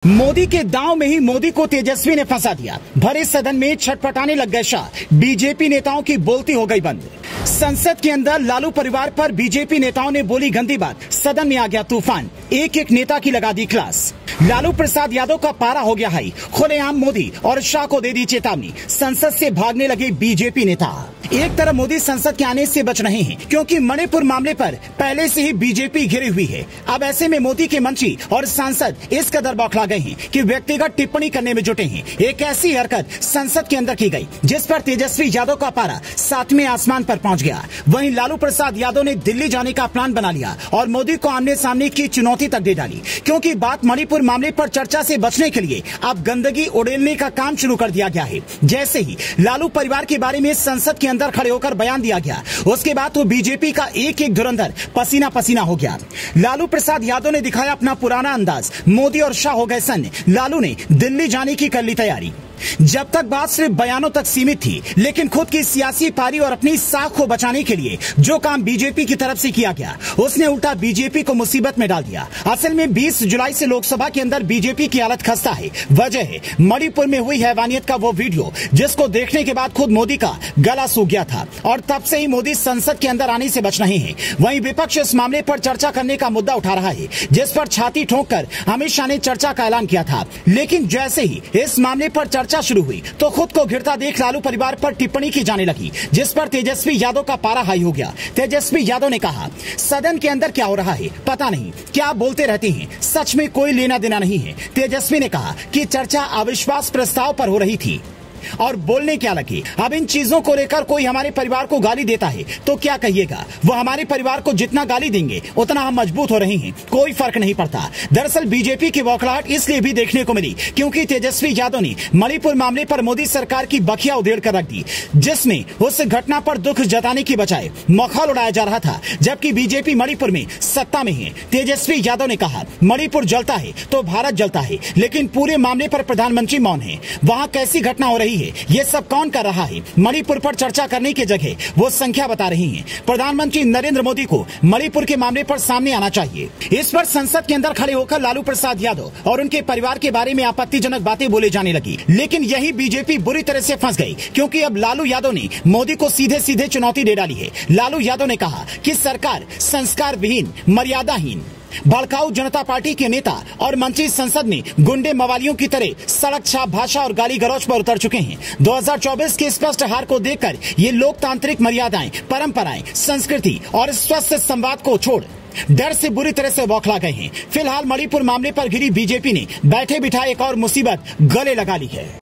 मोदी के दांव में ही मोदी को तेजस्वी ने फंसा दिया। भरे सदन में छटपटाने लग गए शाह। बीजेपी नेताओं की बोलती हो गई बंद। संसद के अंदर लालू परिवार पर बीजेपी नेताओं ने बोली गंदी बात। सदन में आ गया तूफान। एक एक नेता की लगा दी क्लास। लालू प्रसाद यादव का पारा हो गया हाई। खुलेआम मोदी और शाह को दे दी चेतावनी। संसद से भागने लगे बीजेपी नेता। एक तरफ मोदी संसद के आने से बच रहे हैं क्योंकि मणिपुर मामले पर पहले से ही बीजेपी घिरी हुई है। अब ऐसे में मोदी के मंत्री और सांसद इस कदर बौखला गए हैं कि व्यक्तिगत टिप्पणी करने में जुटे हैं। एक ऐसी हरकत संसद के अंदर की गई जिस पर तेजस्वी यादव का पारा 7वें आसमान पर पहुंच गया। वहीं लालू प्रसाद यादव ने दिल्ली जाने का प्लान बना लिया और मोदी को आमने सामने की चुनौती तक दे डाली, क्योंकि बात मणिपुर मामले पर चर्चा से बचने के लिए अब गंदगी उड़ेलने का काम शुरू कर दिया गया है। जैसे ही लालू परिवार के बारे में संसद के अंदर खड़े होकर बयान दिया गया, उसके बाद तो बीजेपी का एक एक धुरंधर पसीना पसीना हो गया। लालू प्रसाद यादव ने दिखाया अपना पुराना अंदाज। मोदी और शाह हो गए सन्न। लालू ने दिल्ली जाने की कर ली तैयारी। जब तक बात सिर्फ बयानों तक सीमित थी, लेकिन खुद की सियासी पारी और अपनी साख को बचाने के लिए जो काम बीजेपी की तरफ से किया गया, उसने उल्टा बीजेपी को मुसीबत में डाल दिया। असल में 20 जुलाई से लोकसभा के अंदर बीजेपी की हालत खस्ता है। वजह है मणिपुर में हुई हैवानियत का वो वीडियो, जिसको देखने के बाद खुद मोदी का गला सूख गया था और तब से ही मोदी संसद के अंदर आने से बच रहे हैं। वहीं विपक्ष इस मामले पर चर्चा करने का मुद्दा उठा रहा है, जिस पर छाती ठोंक कर अमित शाह ने चर्चा का ऐलान किया था। लेकिन जैसे ही इस मामले पर चर्चा शुरू हुई तो खुद को घिरता देख लालू परिवार पर टिप्पणी की जाने लगी, जिस पर तेजस्वी यादव का पारा हाई हो गया। तेजस्वी यादव ने कहा, सदन के अंदर क्या हो रहा है पता नहीं, क्या बोलते रहते हैं, सच में कोई लेना देना नहीं है। तेजस्वी ने कहा कि चर्चा अविश्वास प्रस्ताव पर हो रही थी और बोलने क्या लगे। अब इन चीजों को लेकर कोई हमारे परिवार को गाली देता है तो क्या कहिएगा। वो हमारे परिवार को जितना गाली देंगे उतना हम मजबूत हो रहे हैं, कोई फर्क नहीं पड़ता। दरअसल बीजेपी की बौखलाहट इसलिए भी देखने को मिली क्योंकि तेजस्वी यादव ने मणिपुर मामले पर मोदी सरकार की बखिया उधेड़ कर रख दी, जिसमें उस घटना पर दुख जताने की बजाय मखौल उड़ाया जा रहा था। जबकि बीजेपी मणिपुर में सत्ता में है। तेजस्वी यादव ने कहा, मणिपुर जलता है तो भारत जलता है, लेकिन पूरे मामले पर प्रधानमंत्री मौन है। वहाँ कैसी घटना हो रही है, ये सब कौन कर रहा है। मणिपुर पर चर्चा करने की जगह वो संख्या बता रही हैं। प्रधानमंत्री नरेंद्र मोदी को मणिपुर के मामले पर सामने आना चाहिए। इस पर संसद के अंदर खड़े होकर लालू प्रसाद यादव और उनके परिवार के बारे में आपत्तिजनक बातें बोले जाने लगी। लेकिन यही बीजेपी बुरी तरह से फंस गई, क्योंकि अब लालू यादव ने मोदी को सीधे सीधे चुनौती दे डाली है। लालू यादव ने कहा कि सरकार संस्कार विहीन, मर्यादाहीन, भड़काऊ जनता पार्टी के नेता और मंत्री संसद में गुंडे मवालियों की तरह सड़क छाप भाषा और गाली गलौज पर उतर चुके हैं। 2024 के स्पष्ट हार को देखकर ये लोकतांत्रिक मर्यादाएं, परंपराएं, संस्कृति और स्वस्थ संवाद को छोड़ डर से बुरी तरह से बौखला गए हैं। फिलहाल मणिपुर मामले पर घिरी बीजेपी ने बैठे बिठाए एक और मुसीबत गले लगा ली है।